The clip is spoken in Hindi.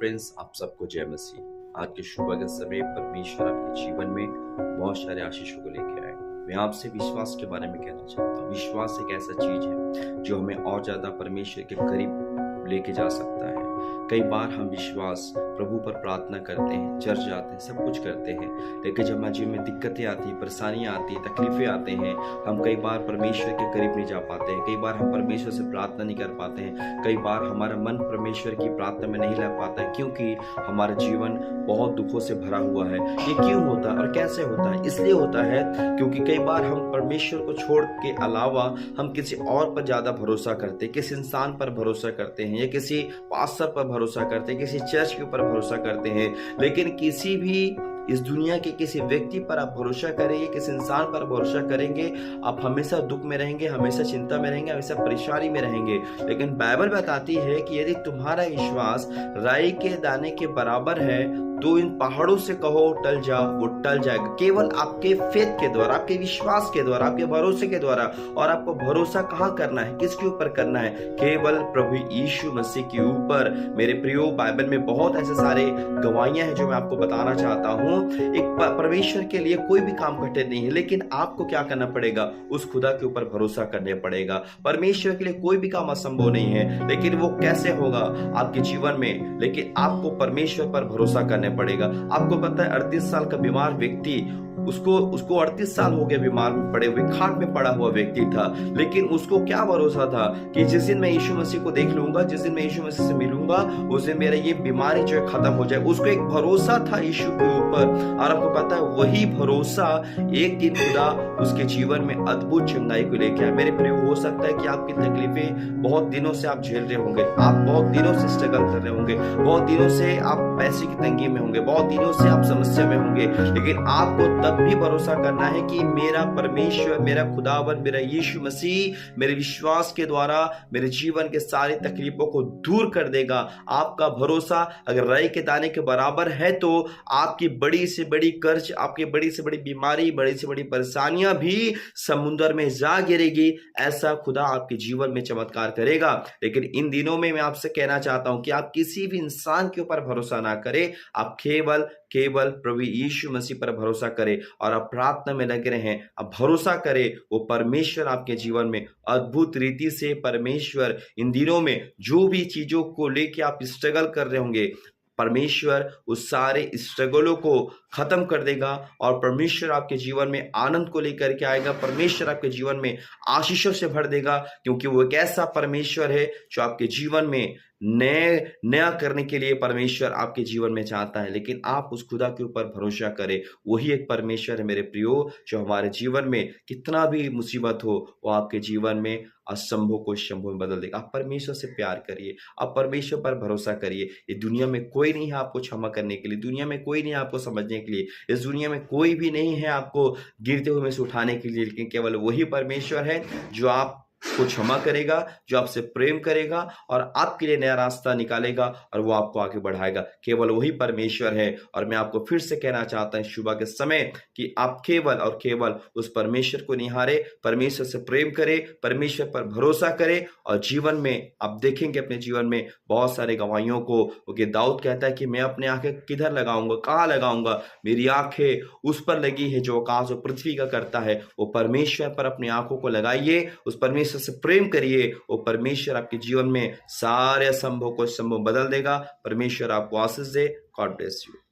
फ्रेंड्स, आप सबको जय मसीह। आज के सुबह के समय परमेश्वर आपके जीवन में बहुत सारे आशीषों को लेकर आए। मैं आपसे विश्वास के बारे में कहना चाहता हूँ। विश्वास एक ऐसा चीज है जो हमें और ज्यादा परमेश्वर के करीब लेके जा सकता है। कई बार हम विश्वास प्रभु पर प्रार्थना करते हैं, चर्च जाते हैं, सब कुछ करते हैं, लेकिन जब हमारे जीवन में दिक्कतें आती हैं, परेशानियां आती हैं, तकलीफें आते हैं, हम कई बार परमेश्वर के करीब नहीं जा पाते हैं। कई बार हम परमेश्वर से प्रार्थना नहीं कर पाते हैं। कई बार हमारा मन परमेश्वर की प्रार्थना में नहीं लग पाता है, क्योंकि हमारा जीवन बहुत दुखों से भरा हुआ है। ये क्यों होता है और कैसे होता है? इसलिए होता है क्योंकि कई बार हम परमेश्वर को छोड़ के अलावा हम किसी और पर ज्यादा भरोसा करते हैं, किसी इंसान पर भरोसा करते हैं, या किसी पास्टर पर भरोसा करते हैं, किसी चर्च के ऊपर भरोसा करते हैं। लेकिन किसी भी इस दुनिया के किसी व्यक्ति पर आप भरोसा करेंगे, किसी इंसान पर भरोसा करेंगे, आप हमेशा दुख में रहेंगे, हमेशा चिंता में रहेंगे, हमेशा परेशानी में रहेंगे। लेकिन बाइबल बताती है कि यदि तुम्हारा विश्वास राई के दाने के बराबर है तो इन पहाड़ों से कहो टल जाओ, वो टल जाएगा। केवल आपके फेथ के द्वारा, आपके विश्वास के द्वारा, आपके भरोसे के द्वारा। और आपको भरोसा कहाँ करना है, किसके ऊपर करना है? केवल प्रभु यीशु मसीह के ऊपर। मेरे प्रियो, बाइबल में बहुत ऐसे सारे गवाहियां हैं जो मैं आपको बताना चाहता हूँ। एक परमेश्वर के लिए कोई भी काम कठिन नहीं है, लेकिन आपको क्या करना पड़ेगा? उस खुदा के ऊपर भरोसा करना पड़ेगा। परमेश्वर के लिए कोई भी काम असंभव नहीं है, लेकिन वो कैसे होगा आपके जीवन में? लेकिन आपको परमेश्वर पर भरोसा करना पड़ेगा। आपको पता है 38 साल का बीमार व्यक्ति, उसको 38 साल हो गए बीमार पड़े हुए, खाट में पड़ा हुआ व्यक्ति था, लेकिन उसको क्या भरोसा था कि जिस दिन मैं यीशु मसीह को देख लूंगा, जिस दिन मैं यीशु मसीह से मिलूंगा, उस दिन मेरा ये बीमारी जो है खत्म हो जाए। उसको एक भरोसा था यीशु के ऊपर। और आपको पता है वही भरोसा एक दिन खुदा उसके जीवन में अद्भुत चंगाई को लेके आया। मेरे प्रिय, हो सकता है कि आपकी तकलीफें बहुत दिनों से आप झेल रहे होंगे, आप बहुत दिनों से स्ट्रगल कर रहे होंगे, बहुत दिनों से आप पैसे की तंगी में होंगे, बहुत दिनों से आप समस्या में होंगे, लेकिन आपको तब भी भरोसा करना है कि मेरा परमेश्वर, मेरा खुदावन, मेरा यीशु मसीह मेरे विश्वास के द्वारा मेरे जीवन के सारी तकलीफों को दूर कर देगा। आपका भरोसा अगर राई के दाने के बराबर है तो आपकी बड़ी से बड़ी कर्ज, आपकी बड़ी से बड़ी बीमारी, बड़ी से बड़ी परेशानियां भी समुद्र में जा गिरेगी। ऐसा खुदा आपके जीवन में चमत्कार करेगा। लेकिन इन दिनों में मैं आपसे कहना चाहता हूं कि आप किसी भी इंसान के ऊपर भरोसा ना करें। आप केवल प्रभु यीशु मसीह पर भरोसा करें और आप प्रार्थना में लगे रहें। आप भरोसा करें, वो परमेश्वर आपके जीवन में अद्भुत रीति से, परमेश्वर इन दिनों में जो भी चीजों को लेके आप स्ट्रगल कर रहे होंगे, परमेश्वर उस सारे स्ट्रगलों को खत्म कर देगा और परमेश्वर आपके जीवन में आनंद को लेकर के आएगा। परमेश्वर आपके जीवन में आशीषों से भर देगा, क्योंकि वो एक ऐसा परमेश्वर है जो आपके जीवन में नया करने के लिए परमेश्वर आपके जीवन में चाहता है। लेकिन आप उस खुदा के ऊपर भरोसा करें। वही एक परमेश्वर है मेरे प्रियो, जो हमारे जीवन में कितना भी मुसीबत हो, वो आपके जीवन में असंभव को संभव में बदल देगा। आप परमेश्वर से प्यार करिए, आप परमेश्वर पर भरोसा करिए। ये दुनिया में कोई नहीं है आपको क्षमा करने के लिए, दुनिया में कोई नहीं है आपको समझने के लिए, इस दुनिया में कोई भी नहीं है आपको गिरते हुए में से उठाने के लिए, लेकिन केवल वही परमेश्वर है जो आप को क्षमा करेगा, जो आपसे प्रेम करेगा और आपके लिए नया रास्ता निकालेगा और वो आपको आगे बढ़ाएगा। केवल वही परमेश्वर है। और मैं आपको फिर से कहना चाहता हूं सुबह के समय कि आप केवल और केवल उस परमेश्वर को निहारे, परमेश्वर से प्रेम करें, परमेश्वर पर भरोसा करें और जीवन में आप देखेंगे अपने जीवन में बहुत सारे गवाहियों को। क्योंकि दाऊद कहता है कि मैं अपनी आंखें किधर लगाऊंगा, कहाँ लगाऊंगा? मेरी आंखें उस पर लगी है जो आकाश और पृथ्वी का करता है। वो परमेश्वर पर अपनी आंखों को लगाइए, उस परमेश्वर से प्रेम करिए। वो परमेश्वर आपके जीवन में सारे असंभव को संभव बदल देगा। परमेश्वर आपको आशीष दे। God bless you.